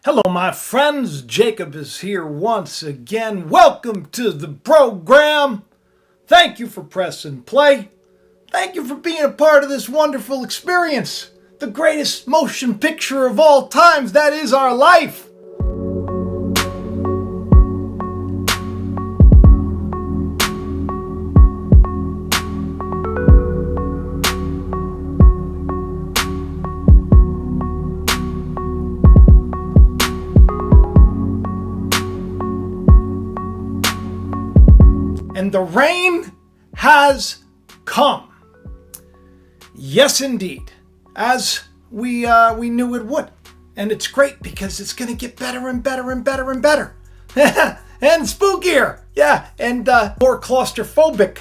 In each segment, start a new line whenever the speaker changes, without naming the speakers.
Hello, my friends. Jacob is here once again. Welcome to the program. Thank you for pressing play. Thank you for being a part of this wonderful experience. The greatest motion picture of all times, that is our life. And the rain has come. Yes, indeed. As we knew it would. And it's great because it's going to get better and better and better and better. And spookier. Yeah. And more claustrophobic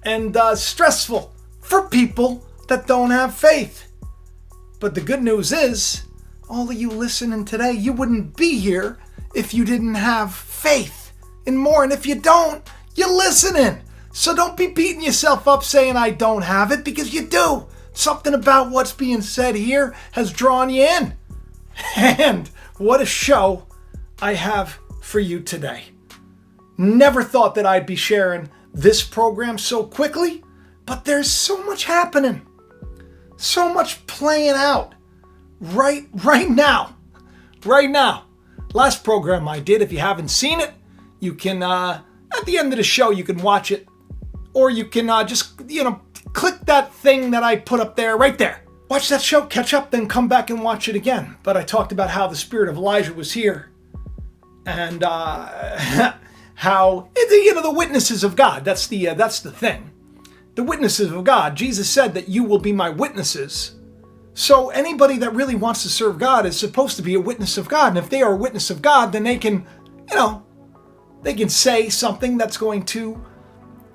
and stressful for people that don't have faith. But the good news is, all of you listening today, you wouldn't be here if you didn't have faith and more. And if you don't, you're listening. So don't be beating yourself up saying I don't have it, because you do. Something about what's being said here has drawn you in. And what a show I have for you today. Never thought that I'd be sharing this program so quickly, but there's so much happening. So much playing out right now. Right now. Last program I did, if you haven't seen it, you can at the end of the show, you can watch it, or you can just, click that thing that I put up there, right there. Watch that show, catch up, then come back and watch it again. But I talked about how the spirit of Elijah was here, and how, the witnesses of God. That's the thing. The witnesses of God. Jesus said that you will be my witnesses. So anybody that really wants to serve God is supposed to be a witness of God. And if they are a witness of God, then they can, they can say something that's going to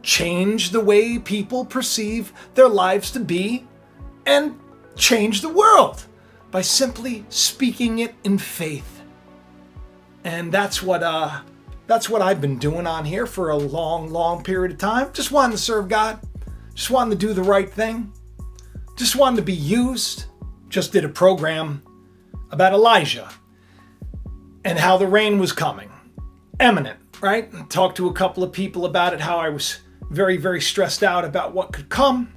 change the way people perceive their lives to be and change the world by simply speaking it in faith. And that's what I've been doing on here for a long period of time. Just wanting to serve God. Just wanting to do the right thing. Just wanting to be used. Just did a program about Elijah and how the rain was coming. Imminent. Right? Talked to a couple of people about it, how I was very stressed out about what could come.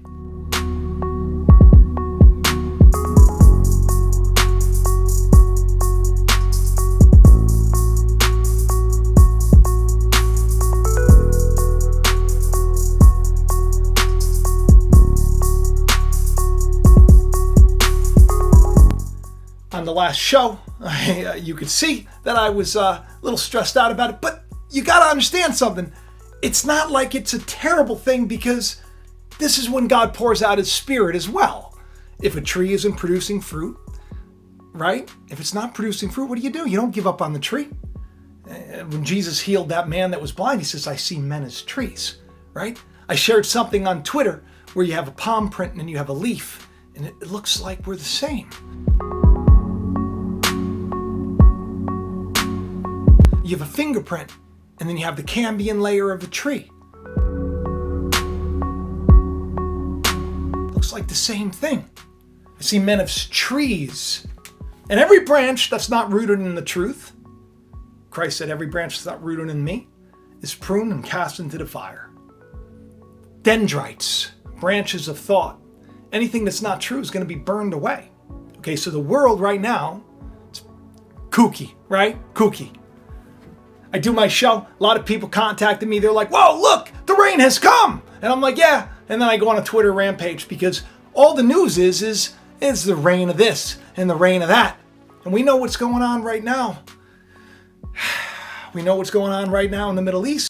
On the last show, you could see that I was a little stressed out about it, but you got to understand something. It's not like it's a terrible thing, because this is when God pours out his spirit as well. If a tree isn't producing fruit, right? If it's not producing fruit, what do? You don't give up on the tree. When Jesus healed that man that was blind, he says, I see men as trees, right? I shared something on Twitter where you have a palm print and then you have a leaf, and it looks like we're the same. You have a fingerprint, and then you have the cambium layer of the tree. Looks like the same thing. I see men as trees. And every branch that's not rooted in the truth, Christ said every branch that's not rooted in me, is pruned and cast into the fire. Dendrites, branches of thought. Anything that's not true is going to be burned away. Okay, so the world right now, it's kooky, right? Kooky. I do my show, a lot of people contacted me, they're like, whoa, look, the rain has come! And I'm like, yeah. And then I go on a Twitter rampage, because all the news is the rain of this and the rain of that. And we know what's going on right now. We know what's going on right now in the Middle East.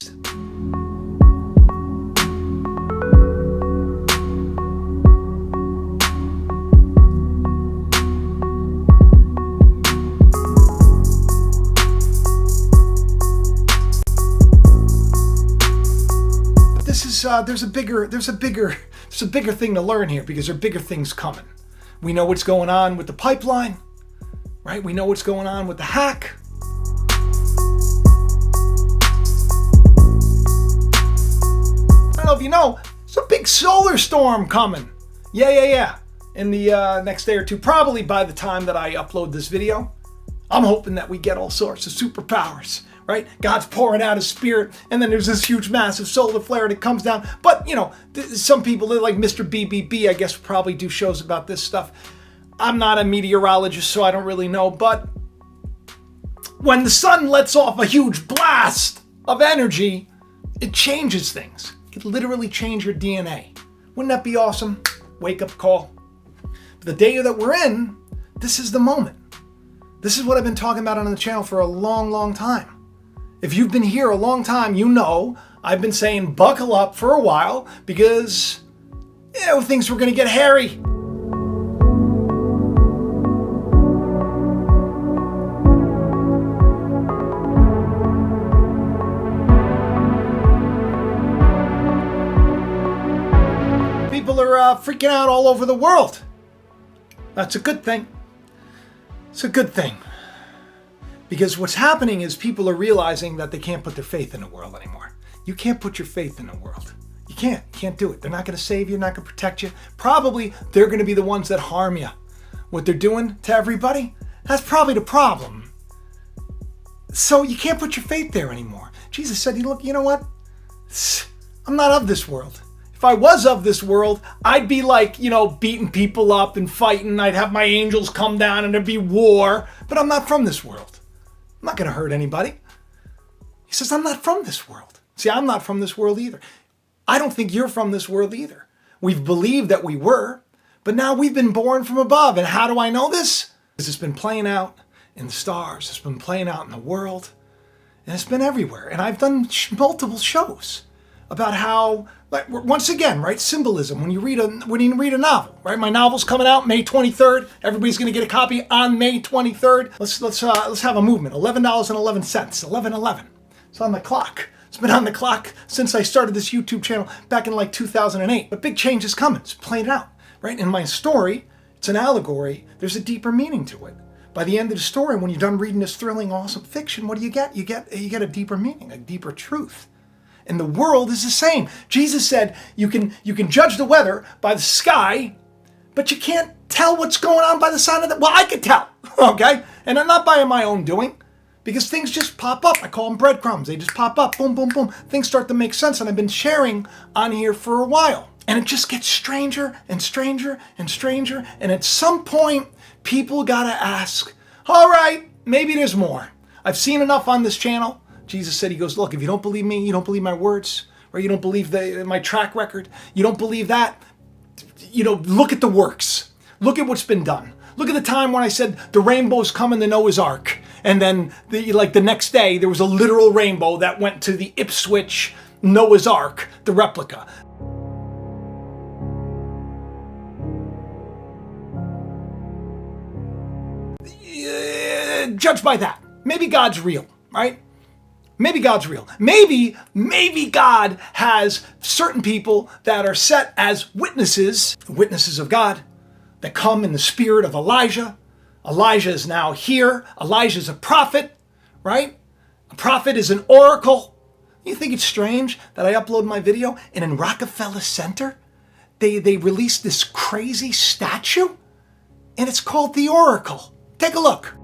There's a bigger thing to learn here, because there are bigger things coming. We know what's going on with the pipeline, right? We know what's going on with the hack. I don't know if you know, there's a big solar storm coming. Yeah. In the next day or two, probably by the time that I upload this video, I'm hoping that we get all sorts of superpowers, right? God's pouring out his spirit, and then there's this huge massive solar flare that comes down. But, some people, like Mr. BBB, I guess, probably do shows about this stuff. I'm not a meteorologist, so I don't really know. But when the sun lets off a huge blast of energy, it changes things. It could literally change your DNA. Wouldn't that be awesome? Wake up call. The day that we're in, this is the moment. This is what I've been talking about on the channel for a long, long time. If you've been here a long time, you know I've been saying buckle up for a while because things were going to get hairy. People are freaking out all over the world. That's a good thing. It's a good thing. Because what's happening is people are realizing that they can't put their faith in the world anymore. You can't put your faith in the world. You can't do it. They're not going to save you, not going to protect you. Probably they're going to be the ones that harm you. What they're doing to everybody, that's probably the problem. So you can't put your faith there anymore. Jesus said, look, you know what? I'm not of this world. If I was of this world, I'd be like, beating people up and fighting. I'd have my angels come down and there'd be war. But I'm not from this world. I'm not going to hurt anybody. He says, I'm not from this world. See, I'm not from this world either. I don't think you're from this world either. We've believed that we were, but now we've been born from above. And how do I know this? Because it's been playing out in the stars. It's been playing out in the world. And it's been everywhere. And I've done multiple shows about how, like, once again, right, symbolism. When you read a novel, right? My novel's coming out May 23rd. Everybody's going to get a copy on May 23rd. Let's have a movement. $11.11. 11:11. It's on the clock. It's been on the clock since I started this YouTube channel back in like 2008. But big change is coming. It's playing out, right? In my story, it's an allegory. There's a deeper meaning to it. By the end of the story, when you're done reading this thrilling, awesome fiction, what do you get? You get a deeper meaning, a deeper truth. And the world is the same. Jesus said you can judge the weather by the sky, but you can't tell what's going on by the sign of the... Well, I can tell, okay? And I'm not by my own doing, because things just pop up. I call them breadcrumbs. They just pop up, boom, boom, boom. Things start to make sense, and I've been sharing on here for a while. And it just gets stranger and stranger and stranger, and at some point, people gotta ask, all right, maybe there's more. I've seen enough on this channel. Jesus said, he goes, look, if you don't believe me, you don't believe my words, or you don't believe my track record, you don't believe that, look at the works. Look at what's been done. Look at the time when I said the rainbow's coming to Noah's Ark. And then the next day, there was a literal rainbow that went to the Ipswich Noah's Ark, the replica. Judge by that. Maybe God's real, right? Maybe God's real. Maybe God has certain people that are set as witnesses of God, that come in the spirit of Elijah. Elijah is now here. Elijah is a prophet, right? A prophet is an oracle. You think it's strange that I upload my video and in Rockefeller Center, they released this crazy statue and it's called the Oracle. Take a look.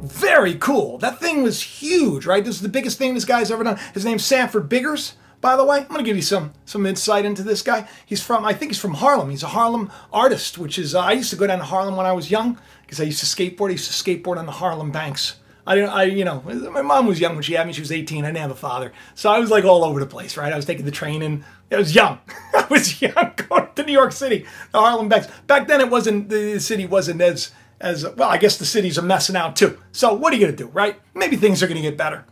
Very cool. That thing was huge, right? This is the biggest thing this guy's ever done. His name's Sanford Biggers, by the way. I'm going to give you some insight into this guy. I think he's from Harlem. He's a Harlem artist, which is, I used to go down to Harlem when I was young because I used to skateboard. I used to skateboard on the Harlem banks. My mom was young when she had me. She was 18. I didn't have a father. So I was like all over the place, right? I was taking the train and I was young. I was young going to New York City, the Harlem banks. Back then the city wasn't as well, I guess the city's a mess now too. So what are you going to do, right? Maybe things are going to get better.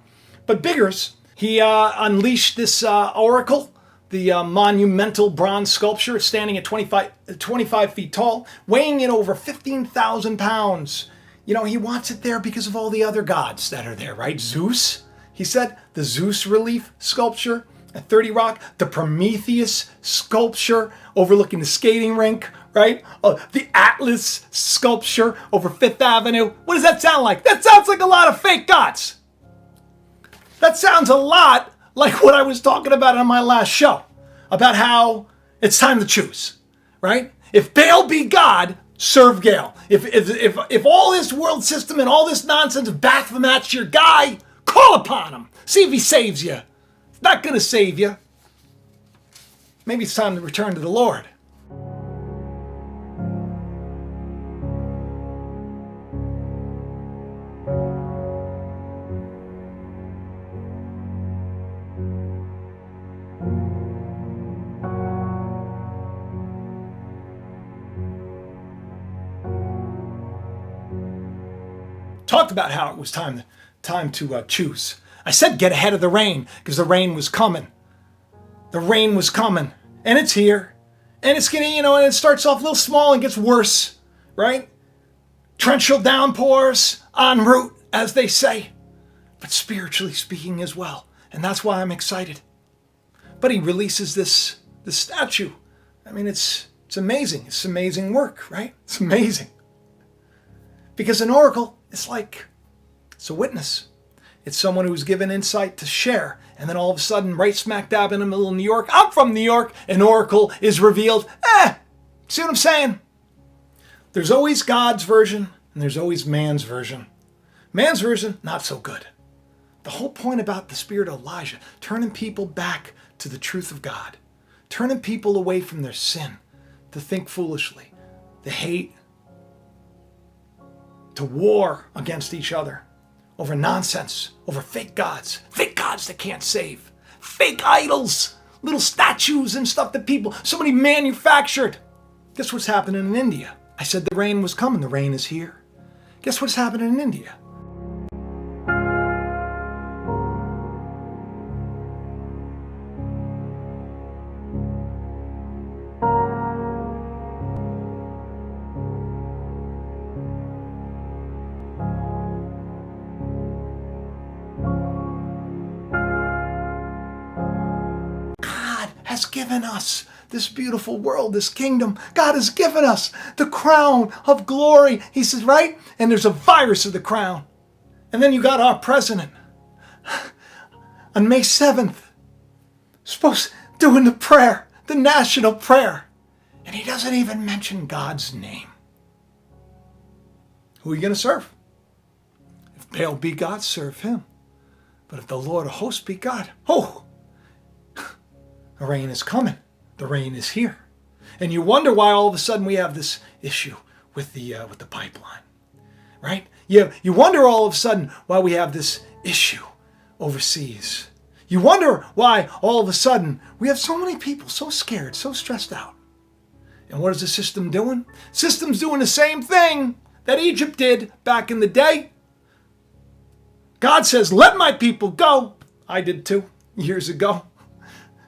But Biggers, he unleashed this oracle, the monumental bronze sculpture. It's standing at 25 feet tall, weighing in over 15,000 pounds. He wants it there because of all the other gods that are there, right? Zeus, he said, the Zeus relief sculpture at 30 Rock, the Prometheus sculpture overlooking the skating rink, right? The Atlas sculpture over Fifth Avenue. What does that sound like? That sounds like a lot of fake gods. That sounds a lot like what I was talking about on my last show, about how it's time to choose, right? If Baal be God, serve Baal. If all this world system and all this nonsense of Baphomet's your guy, call upon him. See if he saves you. It's not going to save you. Maybe it's time to return to the Lord. Talked about how it was time to choose. I said get ahead of the rain because the rain was coming. The rain was coming, and it's here, and it's gonna, and it starts off a little small and gets worse, right? Torrential downpours en route, as they say, but spiritually speaking as well, and that's why I'm excited. But he releases this statue. I mean, it's amazing. It's amazing work, right? It's amazing. Because an oracle is it's a witness. It's someone who's given insight to share. And then all of a sudden, right smack dab in the middle of New York, I'm from New York, an oracle is revealed. See what I'm saying? There's always God's version, and there's always man's version. Man's version, not so good. The whole point about the spirit of Elijah, turning people back to the truth of God, turning people away from their sin, to think foolishly, to hate, to war against each other over nonsense, over fake gods that can't save, fake idols, little statues and stuff that somebody manufactured. Guess what's happening in India? I said the rain was coming, the rain is here. Guess what's happening in India? Has given us this beautiful world, this kingdom. God has given us the crown of glory. He says, right? And there's a virus of the crown. And then you got our president on May 7th, doing the prayer, the national prayer. And he doesn't even mention God's name. Who are you going to serve? If Baal be God, serve him. But if the Lord of hosts be God, the rain is coming. The rain is here. And you wonder why all of a sudden we have this issue with the pipeline, right? You wonder all of a sudden why we have this issue overseas. You wonder why all of a sudden we have so many people so scared, so stressed out. And what is the system doing? System's doing the same thing that Egypt did back in the day. God says, let my people go. I did too, years ago.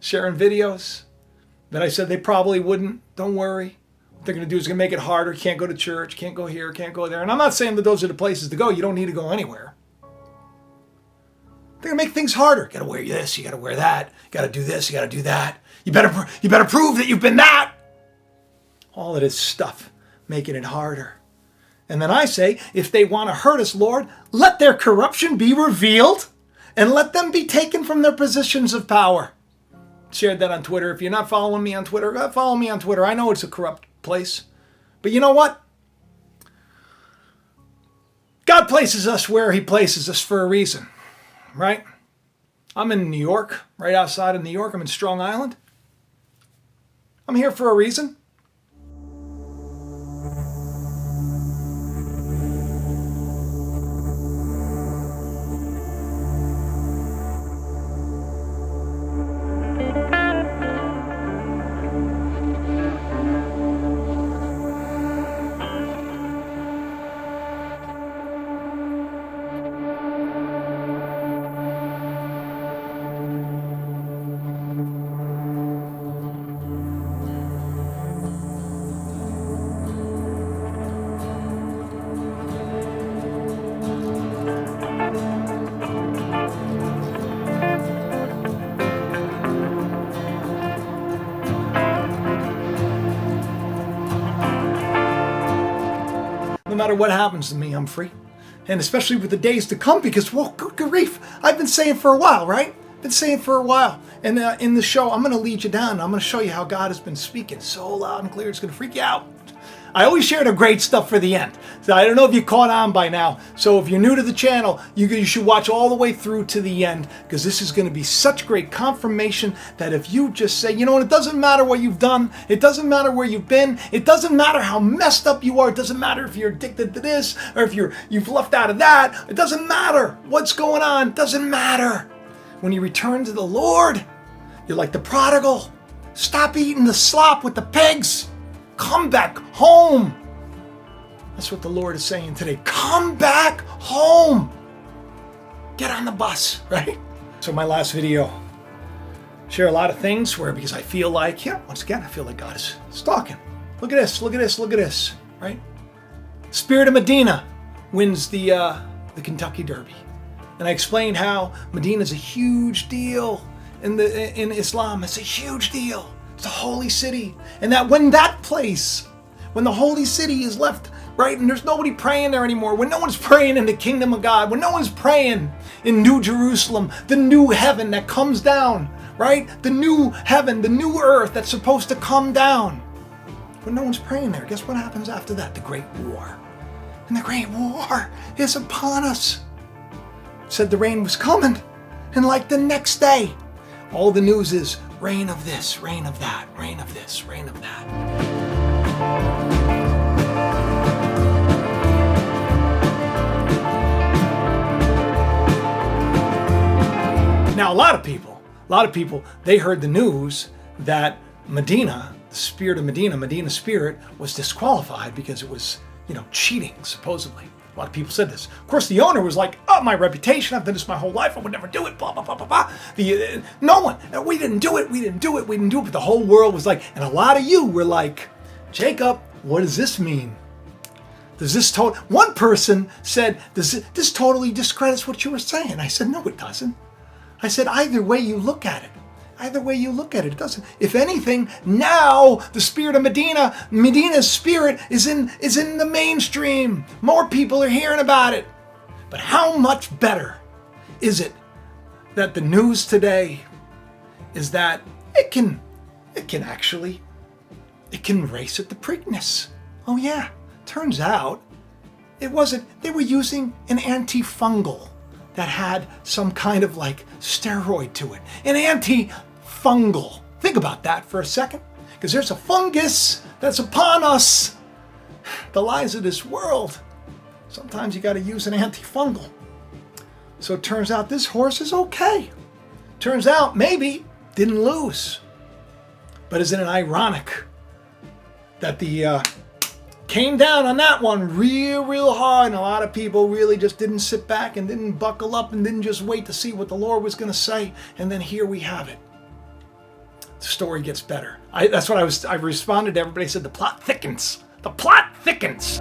Sharing videos that I said they probably wouldn't. Don't worry. What they're going to do is going to make it harder. Can't go to church. Can't go here. Can't go there. And I'm not saying that those are the places to go. You don't need to go anywhere. They're going to make things harder. You got to wear this. You got to wear that. You got to do this. You got to do that. You better prove that you've been that. All of this stuff making it harder. And then I say, if they want to hurt us, Lord, let their corruption be revealed and let them be taken from their positions of power. Shared that on Twitter. If you're not following me on Twitter, follow me on Twitter. I know it's a corrupt place. But you know what? God places us where he places us for a reason, right? I'm in New York, right outside of New York. I'm in Strong Island. I'm here for a reason. No matter what happens to me, I'm free. And especially with the days to come, because, well, good grief, I've been saying for a while, right? Been saying for a while. And in the show, I'm going to lead you down. I'm going to show you how God has been speaking so loud and clear, it's going to freak you out. I always share the great stuff for the end. So I don't know if you caught on by now. So if you're new to the channel, you should watch all the way through to the end, because this is going to be such great confirmation that if you just say, you know what, it doesn't matter what you've done. It doesn't matter where you've been. It doesn't matter how messed up you are. It doesn't matter if you're addicted to this or if you've left out of that. It doesn't matter what's going on. It doesn't matter. When you return to the Lord, you're like the prodigal. Stop eating the slop with the pigs. Come back home. That's what the Lord is saying today. Come back home. Get on the bus, right? So my last video, share a lot of things where, because I feel like, once again, I feel like God is talking. Look at this, look at this, look at this, right? Spirit of Medina wins the Kentucky Derby. And I explained how Medina is a huge deal in Islam. It's a huge deal. It's a holy city. And that when the holy city is left, right, and there's nobody praying there anymore, when no one's praying in the kingdom of God, when no one's praying in New Jerusalem, the new heaven that comes down, right? The new heaven, the new earth that's supposed to come down. When no one's praying there, guess what happens after that? The Great War. And the Great War is upon us. It said the rain was coming. And like the next day, all the news is rain of this, rain of that, rain of this, rain of that. Now, a lot of people, they heard the news that Medina, the spirit of Medina, Medina's spirit, was disqualified because it was, cheating, supposedly. A lot of people said this. Of course, the owner was like, oh, my reputation, I've done this my whole life, I would never do it, blah, blah, blah, blah, blah. No one, we didn't do it, but the whole world was like, and a lot of you were like, Jacob, what does this mean? Does this one person said, this totally discredits what you were saying. I said, no, it doesn't. I said, either way you look at it, it doesn't. If anything, now the spirit of Medina's spirit is in the mainstream. More people are hearing about it. But how much better is it that the news today is that it can race at the Preakness. Oh yeah, turns out it wasn't. They were using an antifungal that had some kind of like steroid to it. An antifungal. Think about that for a second, because there's a fungus that's upon us. The lies of this world. Sometimes you got to use an antifungal. So it turns out this horse is okay. Turns out maybe didn't lose. But isn't it ironic that the came down on that one real hard, and a lot of people really just didn't sit back and didn't buckle up and didn't just wait to see what the Lord was going to say, and then here we have it. The story gets better. That's what I responded to everybody. Said the plot thickens. The plot thickens.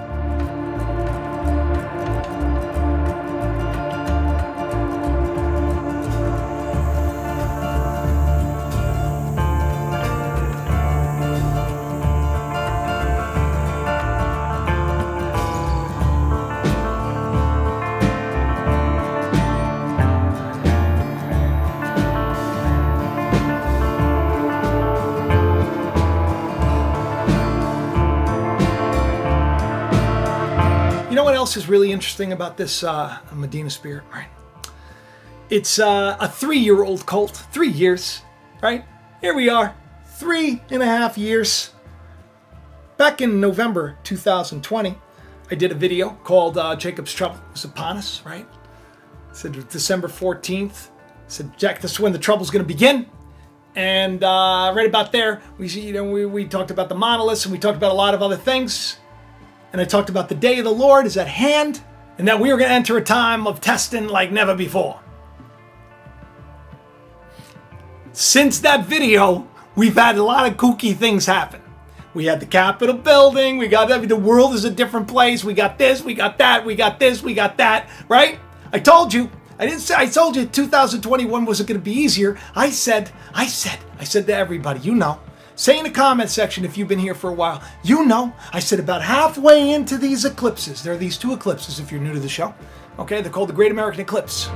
You know what else is really interesting about this Medina spirit, right? It's a 3-year-old cult, 3 years, right? Here we are, 3.5 years. Back in November 2020, I did a video called Jacob's Trouble is Upon Us, right? It said December 14th, said, Jack, this is when the trouble's going to begin. And right about there, we talked about the monoliths, and we talked about a lot of other things. And I talked about the day of the Lord is at hand, and that we are going to enter a time of testing like never before. Since that video, we've had a lot of kooky things happen. We had the Capitol building, we got the world is a different place, we got this, we got that, we got this, we got that, right? I told you, I told you 2021 wasn't going to be easier. I said to everybody, say in the comment section if you've been here for a while, I said about halfway into these eclipses, there are these 2 eclipses if you're new to the show, okay? They're called the Great American Eclipse.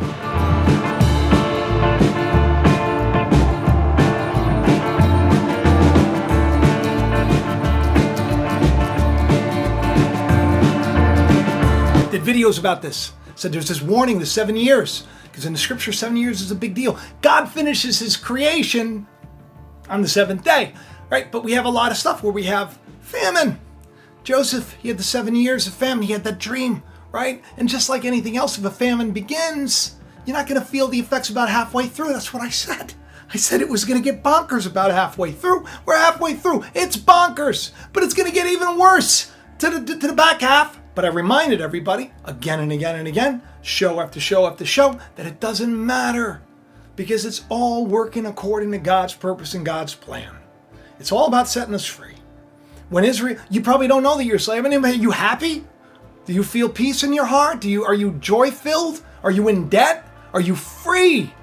did videos about this. Said there's this warning, the 7 years. Because in the scripture, 7 years is a big deal. God finishes his creation on the seventh day, right? But we have a lot of stuff where we have famine. Joseph, he had the 7 years of famine. He had that dream, right? And just like anything else, if a famine begins, you're not going to feel the effects about halfway through. That's what I said. I said it was going to get bonkers about halfway through. We're halfway through. It's bonkers, but it's going to get even worse to the back half. But I reminded everybody again and again and again, show after show after show, that it doesn't matter because it's all working according to God's purpose and God's plan. It's all about setting us free. When Israel, you probably don't know that you're a slave. Are you happy? Do you feel peace in your heart? Are you joy-filled? Are you in debt? Are you free?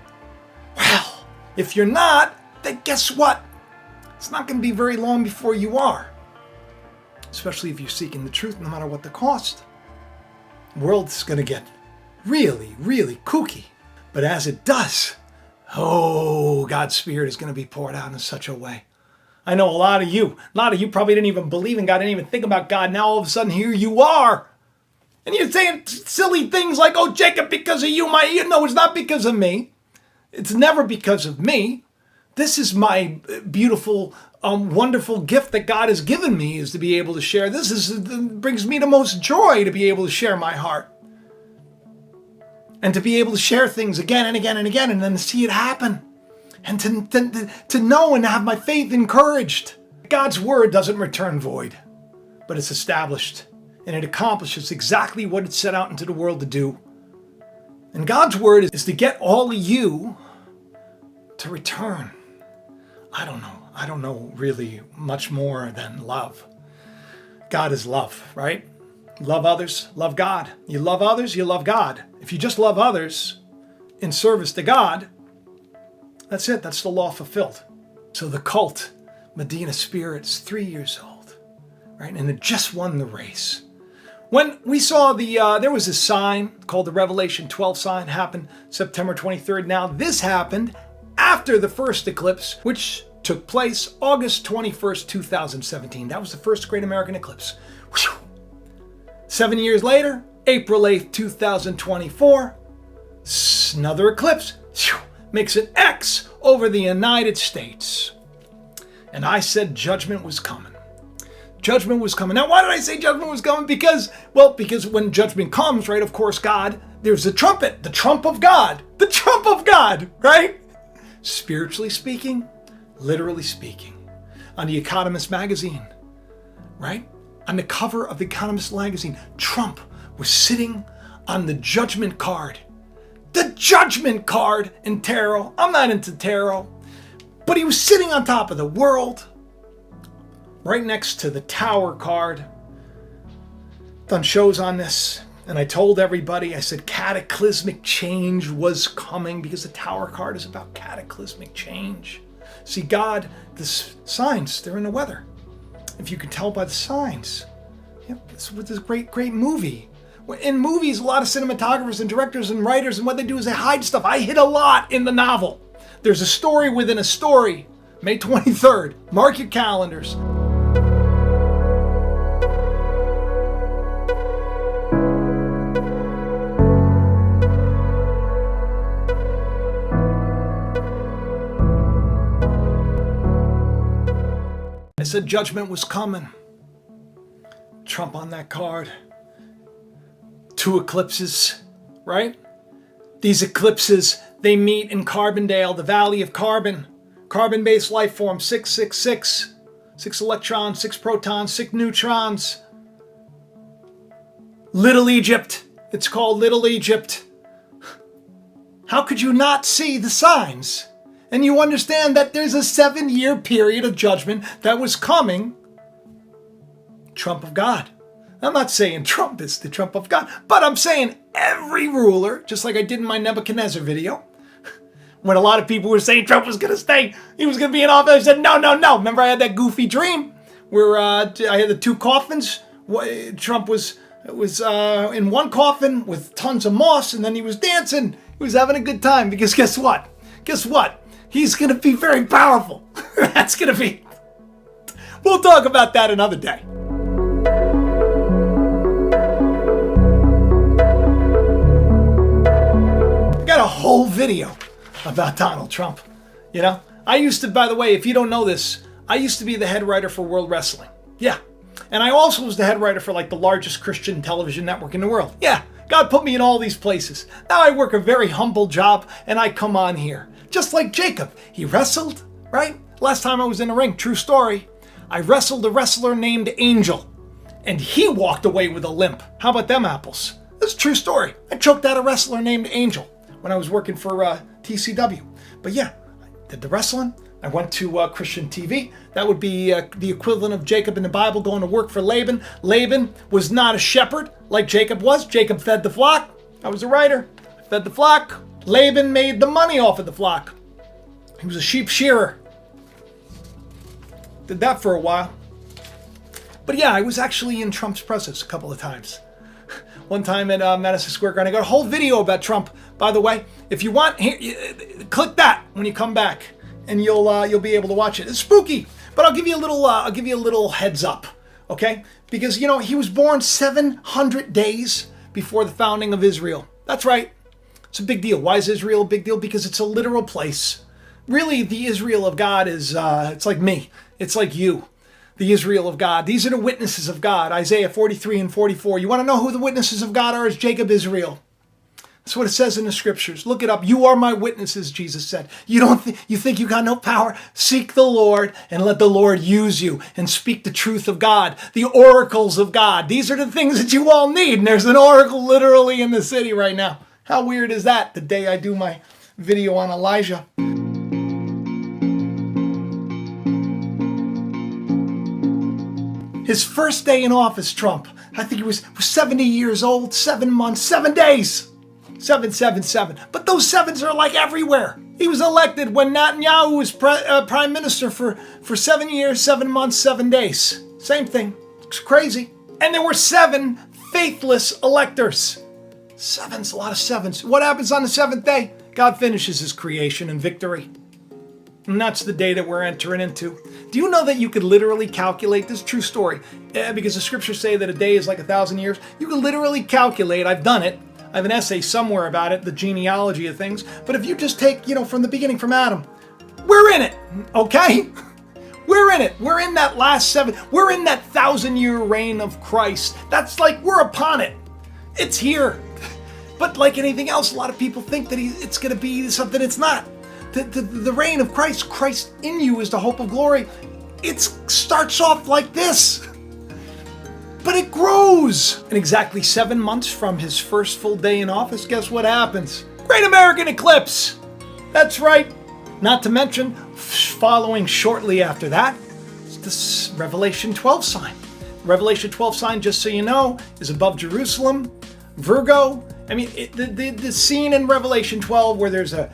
Well, if you're not, then guess what? It's not going to be very long before you are. Especially if you're seeking the truth, no matter what the cost. The world's going to get really, really kooky. But as it does, God's Spirit is going to be poured out in such a way. I know a lot of you probably didn't even believe in God, didn't even think about God. Now all of a sudden here you are. And you're saying silly things like, oh, Jacob, because of you, no, it's not because of me. It's never because of me. This is my beautiful, wonderful gift that God has given me, is to be able to share. This brings me the most joy to be able to share my heart. And to be able to share things again and again and again, and then to see it happen. And to know and have my faith encouraged. God's word doesn't return void, but it's established. And it accomplishes exactly what it set out into the world to do. And God's word is to get all of you to return. I don't know really much more than love. God is love, right? Love others, love God. You love others, you love God. If you just love others in service to God, that's it. That's the law fulfilled. So the cult, Medina Spirit's 3 years old, right? And it just won the race. When we saw there was a sign called the Revelation 12 sign, happened September 23rd. Now this happened after the first eclipse, which took place August 21st, 2017. That was the first great American eclipse. Whew. 7 years later, April 8th, 2024, another eclipse. Whew. Makes an X over the United States. And I said judgment was coming. Judgment was coming. Now, why did I say judgment was coming? Because when judgment comes, right, of course, God, there's a trumpet, the trump of God, right? Spiritually speaking, literally speaking. On the Economist magazine, right? On the cover of the Economist magazine, Trump was sitting on the judgment card. The judgment card in tarot. I'm not into tarot. But he was sitting on top of the world, right next to the Tower card. Done shows on this, and I told everybody, I said cataclysmic change was coming, because the Tower card is about cataclysmic change. See, God, the signs, they're in the weather. If you can tell by the signs. Yep, this was this great movie. In movies, a lot of cinematographers and directors and writers, and what they do is they hide stuff. I hid a lot in the novel. There's a story within a story. May 23rd. Mark your calendars. I said judgment was coming. Trump on that card. 2 eclipses, right? These eclipses, they meet in Carbondale, the Valley of Carbon. Carbon-based life form, 666. 6 electrons, 6 protons, 6 neutrons. Little Egypt. It's called Little Egypt. How could you not see the signs? And you understand that there's a 7-year period of judgment that was coming. Trump of God. I'm not saying Trump is the Trump of God, but I'm saying every ruler, just like I did in my Nebuchadnezzar video, when a lot of people were saying Trump was going to stay, he was going to be in office, I said, no. Remember I had that goofy dream where I had the 2 coffins. Trump was in one coffin with tons of moss, and then he was dancing. He was having a good time, because guess what? He's going to be very powerful. That's going to be... We'll talk about that another day. video about Donald Trump. You know, I used to, by the way, if you don't know this, I used to be the head writer for World Wrestling. Yeah. And I also was the head writer for like the largest Christian television network in the world. Yeah. God put me in all these places. Now I work a very humble job and I come on here. Just like Jacob. He wrestled, right? Last time I was in the ring, true story, I wrestled a wrestler named Angel. And he walked away with a limp. How about them apples? That's a true story. I choked out a wrestler named Angel when I was working for TCW. But yeah, I did the wrestling. I went to Christian TV. That would be the equivalent of Jacob in the Bible going to work for Laban. Laban was not a shepherd like Jacob was. Jacob fed the flock. I was a writer. I fed the flock. Laban made the money off of the flock. He was a sheep shearer. Did that for a while. But yeah, I was actually in Trump's presence a couple of times. One time at Madison Square Garden. I got a whole video about Trump, by the way. If you want, here, click that when you come back, and you'll be able to watch it. It's spooky, but I'll give you a little heads up, okay? Because you know he was born 700 days before the founding of Israel. That's right. It's a big deal. Why is Israel a big deal? Because it's a literal place. Really, the Israel of God is it's like me. It's like you. The Israel of God. These are the witnesses of God. Isaiah 43 and 44. You want to know who the witnesses of God are? It's Jacob, Israel. That's what it says in the scriptures. Look it up. You are my witnesses, Jesus said. You think you got no power? Seek the Lord and let the Lord use you and speak the truth of God, the oracles of God. These are the things that you all need. And there's an oracle literally in the city right now. How weird is that? The day I do my video on Elijah. His first day in office, Trump, I think he was 70 years old, 7 months, 7 days. 777. But those sevens are like everywhere. He was elected when Netanyahu was prime minister for 7 years, 7 months, 7 days. Same thing. It's crazy. And there were 7 faithless electors. Sevens, a lot of sevens. What happens on the 7th day? God finishes his creation in victory. And that's the day that we're entering into. Do you know that you could literally calculate, this is a true story, because the scriptures say that a day is like 1,000 years. You could literally calculate, I've done it, I have an essay somewhere about it, the genealogy of things, but if you just take, from the beginning, from Adam, we're in it, okay? We're in it. We're in that last 7, we're in that 1,000-year reign of Christ. That's like, we're upon it. It's here. But like anything else, a lot of people think that it's going to be something it's not. The reign of Christ, Christ in you is the hope of glory. It starts off like this, but it grows. In exactly 7 months from his first full day in office, guess what happens? Great American eclipse. That's right. Not to mention, following shortly after that, is this Revelation 12 sign. Revelation 12 sign, just so you know, is above Jerusalem, Virgo. I mean, the scene in Revelation 12 where there's a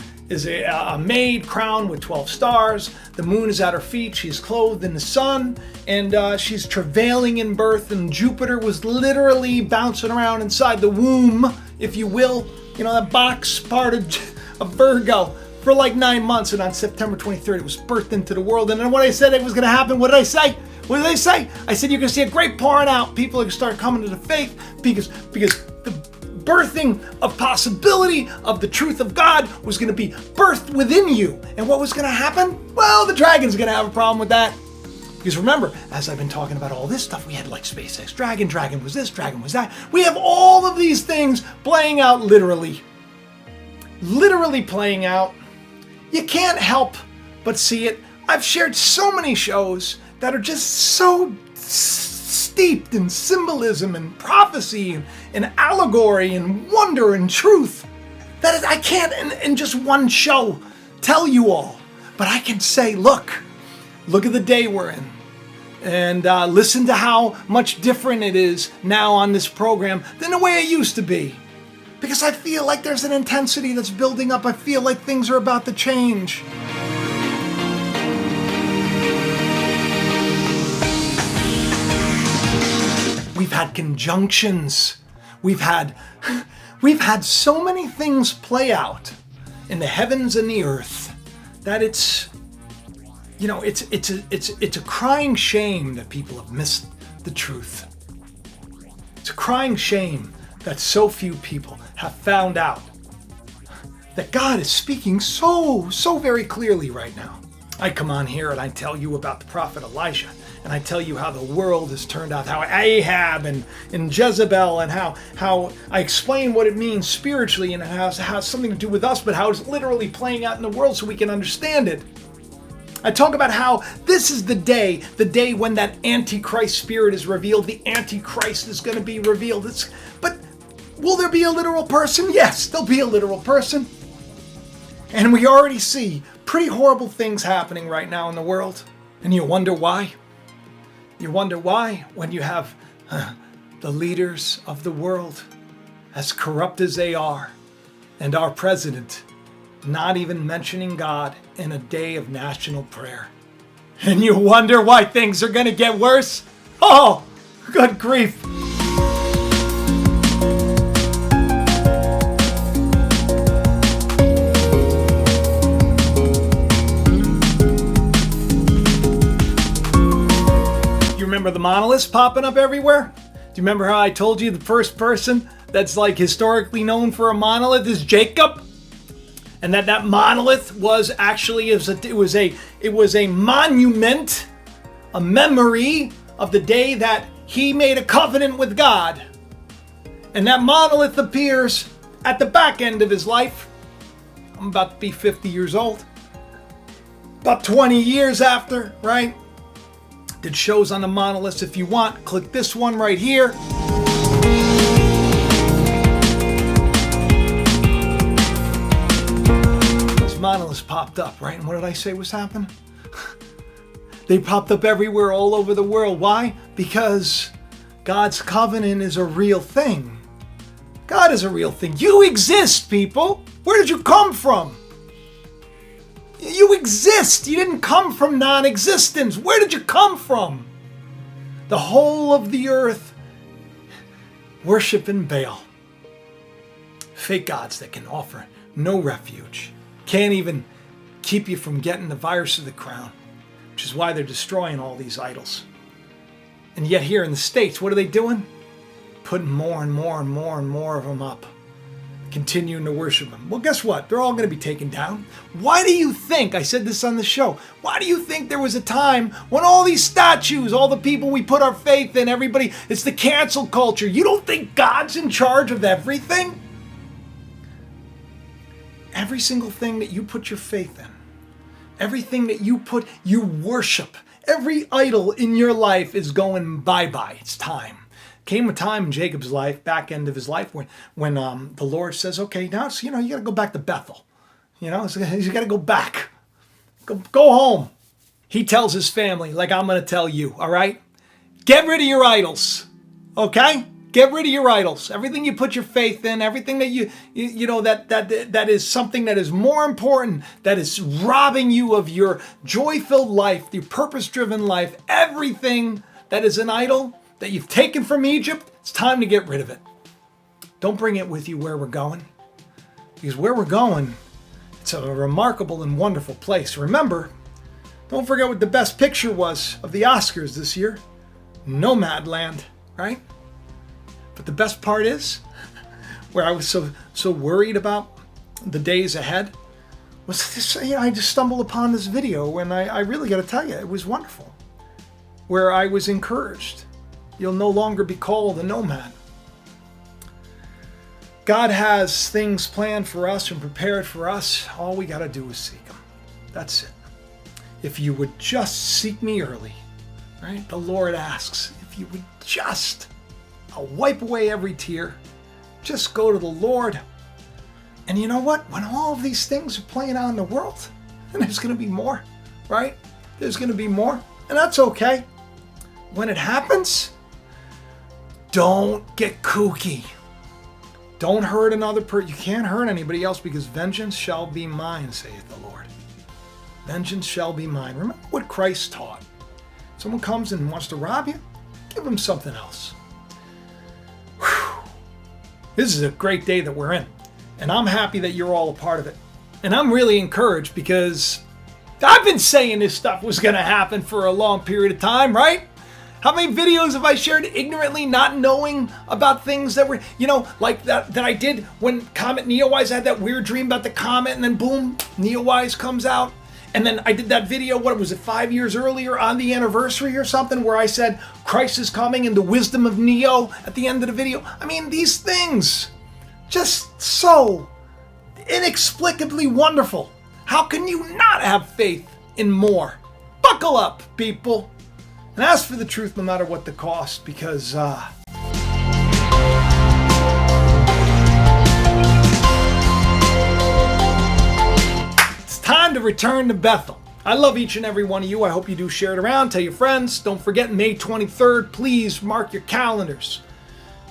maid crowned with 12 stars. The moon is at her feet. She's clothed in the sun, and she's travailing in birth. And Jupiter was literally bouncing around inside the womb, if you will, that box part of Virgo for like 9 months. And on September 23rd, it was birthed into the world. And then when I said it was going to happen, what did I say? What did I say? I said you're going to see a great pouring out. People are going to start coming to the faith because the birthing of possibility of the truth of God was going to be birthed within you. And what was going to happen? Well, the dragon's going to have a problem with that. Because remember, as I've been talking about all this stuff, we had like SpaceX Dragon was this, Dragon was that. We have all of these things playing out literally playing out. You can't help but see it. I've shared so many shows that are just so steeped in symbolism and prophecy and allegory and wonder and truth that I can't in just one show tell you all. But I can say, look at the day we're in. And listen to how much different it is now on this program than the way it used to be. Because I feel like there's an intensity that's building up. I feel like things are about to change. We've had conjunctions. We've had so many things play out in the heavens and the earth that it's a crying shame that people have missed the truth. It's a crying shame that so few people have found out that God is speaking so very clearly right now. I come on here and I tell you about the prophet Elijah, and I tell you how the world has turned out, how Ahab and Jezebel, and how I explain what it means spiritually and how it has something to do with us, but how it's literally playing out in the world so we can understand it. I talk about how this is the day when that Antichrist spirit is revealed. The Antichrist is going to be revealed. But will there be a literal person? Yes, there'll be a literal person. And we already see pretty horrible things happening right now in the world. And you wonder why? You wonder why when you have the leaders of the world, as corrupt as they are, and our president not even mentioning God in a day of national prayer. And you wonder why things are going to get worse? Oh, good grief. You remember the monoliths popping up everywhere? Do you remember how I told you the first person that's like historically known for a monolith is Jacob? And that monolith was actually it was a monument, a memory of the day that he made a covenant with God. And that monolith appears at the back end of his life. I'm about to be 50 years old. About 20 years after, right? Did shows on the monoliths. If you want, click this one right here. Monoliths popped up, right? And what did I say was happening? They popped up everywhere, all over the world. Why? Because God's covenant is a real thing. God is a real thing. You exist, people. Where did you come from? You exist. You didn't come from non-existence. Where did you come from? The whole of the earth worshiping Baal. Fake gods that can offer no refuge. Can't even keep you from getting the virus of the crown, which is why they're destroying all these idols. And yet here in the States, what are they doing? Putting more and more and more and more of them up. Continuing to worship them. Well, guess what? They're all going to be taken down. Why do you think, I said this on the show, why do you think there was a time when all these statues, all the people we put our faith in, everybody, it's the cancel culture. You don't think God's in charge of everything? Every single thing that you put your faith in, everything that you worship, every idol in your life is going bye-bye. It's time. Came a time in Jacob's life, back end of his life, when the Lord says, okay, now you got to go back to Bethel. You got to go back. Go home. He tells his family, like I'm going to tell you, all right? Get rid of your idols, okay? Get rid of your idols. Everything you put your faith in, everything that you know that is something that is more important, that is robbing you of your joy-filled life, your purpose-driven life, everything that is an idol that you've taken from Egypt, it's time to get rid of it. Don't bring it with you where we're going. Because where we're going, it's a remarkable and wonderful place. Remember, don't forget what the best picture was of the Oscars this year. Nomadland, right? But the best part is, where I was so worried about the days ahead, was this. I just stumbled upon this video, and I really got to tell you, it was wonderful. Where I was encouraged. You'll no longer be called a nomad. God has things planned for us and prepared for us. All we got to do is seek Him. That's it. If you would just seek me early, right? The Lord asks, if you would just... I'll wipe away every tear. Just go to the Lord. And you know what? When all of these things are playing out in the world, and there's going to be more, right? There's going to be more. And that's okay. When it happens, don't get kooky. Don't hurt another person. You can't hurt anybody else because vengeance shall be mine, saith the Lord. Vengeance shall be mine. Remember what Christ taught. Someone comes and wants to rob you, give them something else. This is a great day that we're in, and I'm happy that you're all a part of it. And I'm really encouraged because I've been saying this stuff was going to happen for a long period of time, right? How many videos have I shared ignorantly, not knowing about things that were, like that I did when Comet Neowise had that weird dream about the comet, and then boom, Neowise comes out. And then I did that video, what was it, 5 years earlier on the anniversary or something, where I said Christ is coming and the wisdom of Neo at the end of the video. I mean, these things, just so inexplicably wonderful. How can you not have faith in more? Buckle up, people. And ask for the truth no matter what the cost, because time to return to Bethel. I love each and every one of you. I hope you do share it around. Tell your friends. Don't forget May 23rd. Please mark your calendars,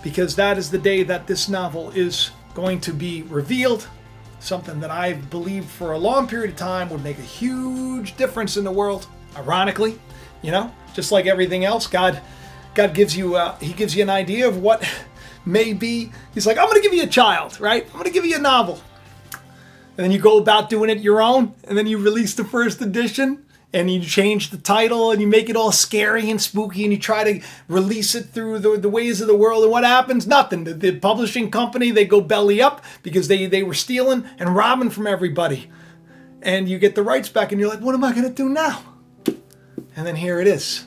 because that is the day that this novel is going to be revealed. Something that I've believed for a long period of time would make a huge difference in the world. Ironically, just like everything else, God gives you He gives you an idea of what may be. He's like, I'm going to give you a child, right? I'm going to give you a novel. And then you go about doing it your own, and then you release the first edition, and you change the title, and you make it all scary and spooky, and you try to release it through the ways of the world, and what happens? Nothing. The publishing company, they go belly up because they were stealing and robbing from everybody. And you get the rights back, and you're like, what am I going to do now? And then here it is.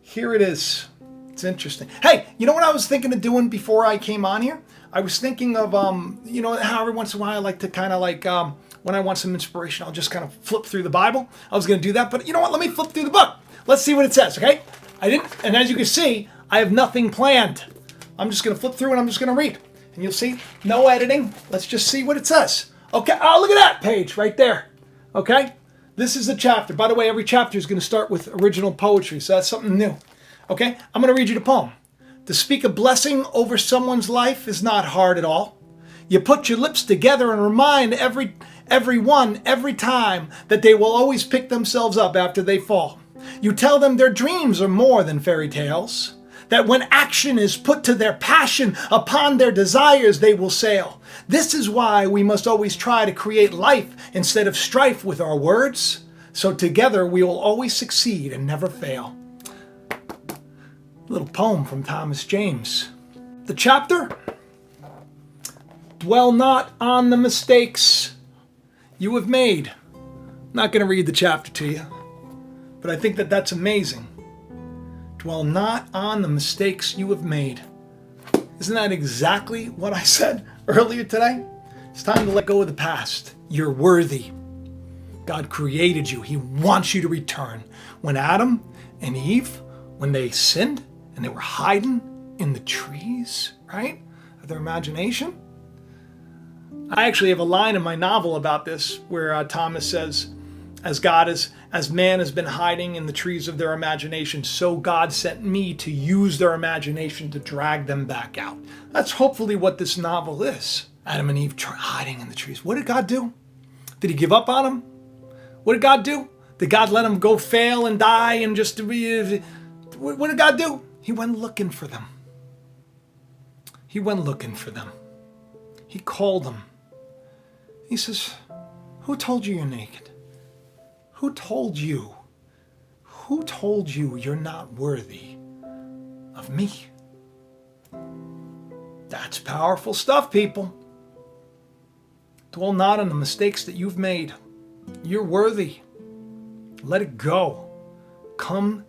Here it is. It's interesting. Hey, you know what I was thinking of doing before I came on here? I was thinking of, how every once in a while I like to kind of when I want some inspiration, I'll just kind of flip through the Bible. I was going to do that, but you know what? Let me flip through the book. Let's see what it says, okay? And as you can see, I have nothing planned. I'm just going to flip through and I'm just going to read. And you'll see, no editing. Let's just see what it says. Okay, oh, look at that page right there. Okay? This is a chapter. By the way, every chapter is going to start with original poetry, so that's something new. Okay? I'm going to read you the poem. To speak a blessing over someone's life is not hard at all. You put your lips together and remind everyone every time that they will always pick themselves up after they fall. You tell them their dreams are more than fairy tales, that when action is put to their passion, upon their desires they will sail. This is why we must always try to create life instead of strife with our words, so together we will always succeed and never fail. Little poem from Thomas James. The chapter, dwell not on the mistakes you have made. I'm not going to read the chapter to you, but I think that that's amazing. Dwell not on the mistakes you have made. Isn't that exactly what I said earlier today? It's time to let go of the past. You're worthy. God created you. He wants you to return. When Adam and Eve, when they sinned, and they were hiding in the trees, right, of their imagination. I actually have a line in my novel about this where Thomas says, as man has been hiding in the trees of their imagination, so God sent me to use their imagination to drag them back out. That's hopefully what this novel is. Adam and Eve hiding in the trees. What did God do? Did he give up on them? What did God do? Did God let them go fail and die and just to be... What did God do? He went looking for them. He went looking for them. He called them. He says, who told you you're naked? Who told you? Who told you you're not worthy of me? That's powerful stuff, people. Dwell not on the mistakes that you've made. You're worthy. Let it go. Come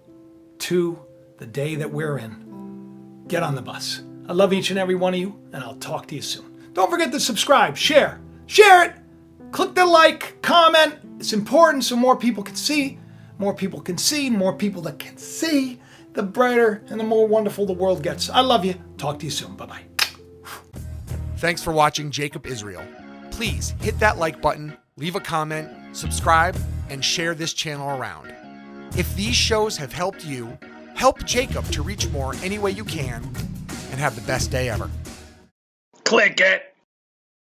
to the day that we're in. Get on the bus. I love each and every one of you, and I'll talk to you soon. Don't forget to subscribe, share it, click the like, comment. It's important so more people can see. More people can see, more people that can see, the brighter and the more wonderful the world gets. I love you. Talk to you soon. Bye-bye.
Thanks for watching Jacob Israel. Please hit that like button, leave a comment, subscribe, and share this channel around. If these shows have helped you, help Jacob to reach more any way you can, and have the best day ever.
Click it.